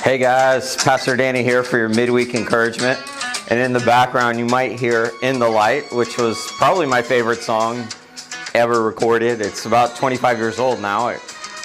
Hey guys, Pastor Danny here for your midweek encouragement. And in the background you might hear In the Light, which was probably my favorite song ever recorded. It's about 25 years old now,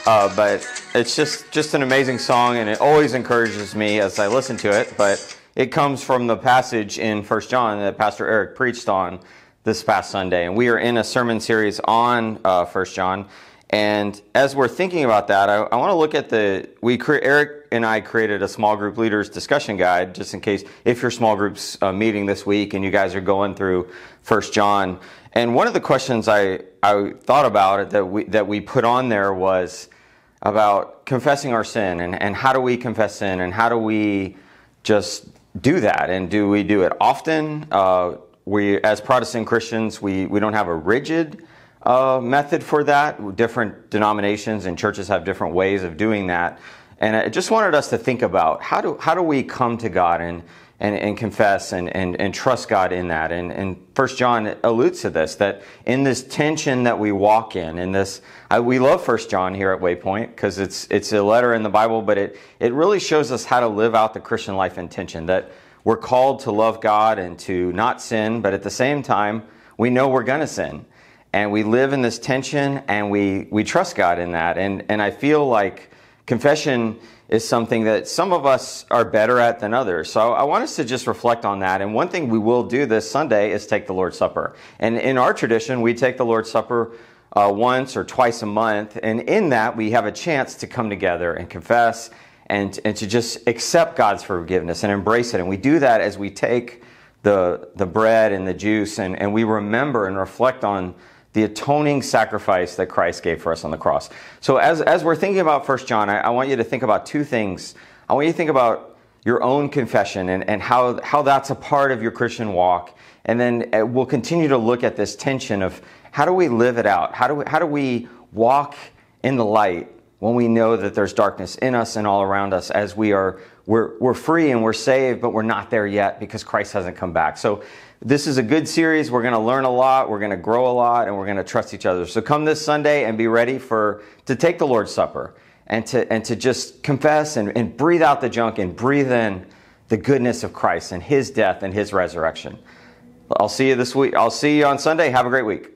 but it's just an amazing song, and it always encourages me as I listen to it. But it comes from the passage in 1 John that Pastor Eric preached on this past Sunday. And we are in a sermon series on 1 John. And as we're thinking about that, I want to look at Eric and I created a small group leaders discussion guide, just in case if your small group's meeting this week and you guys are going through 1 John. And one of the questions I thought about it that we put on there was about confessing our sin and how do we confess sin and how do we just do that, and do we do it often? We as Protestant Christians, we don't have a rigid method for that. Different denominations and churches have different ways of doing that. And I just wanted us to think about how do we come to God and confess and trust God in that. And 1 John alludes to this, that in this tension that we walk in this, we love 1 John here at Waypoint because it's a letter in the Bible, but it really shows us how to live out the Christian life in tension, that we're called to love God and to not sin, but at the same time, we know we're going to sin. And we live in this tension, and we trust God in that. And I feel like confession is something that some of us are better at than others. So I want us to just reflect on that. And one thing we will do this Sunday is take the Lord's Supper. And in our tradition, we take the Lord's Supper once or twice a month. And in that, we have a chance to come together and confess and to just accept God's forgiveness and embrace it. And we do that as we take the bread and the juice, and we remember and reflect on the atoning sacrifice that Christ gave for us on the cross. So as we're thinking about 1 John, I want you to think about two things. I want you to think about your own confession and how that's a part of your Christian walk. And then we'll continue to look at this tension of how do we live it out? How do we walk in the light when we know that there's darkness in us and all around us, as we're free and we're saved, but we're not there yet because Christ hasn't come back. So this is a good series. We're going to learn a lot, we're going to grow a lot, and we're going to trust each other. So come this Sunday and be ready to take the Lord's Supper and to just confess and breathe out the junk and breathe in the goodness of Christ and His death and His resurrection. I'll see you this week. I'll see you on Sunday. Have a great week.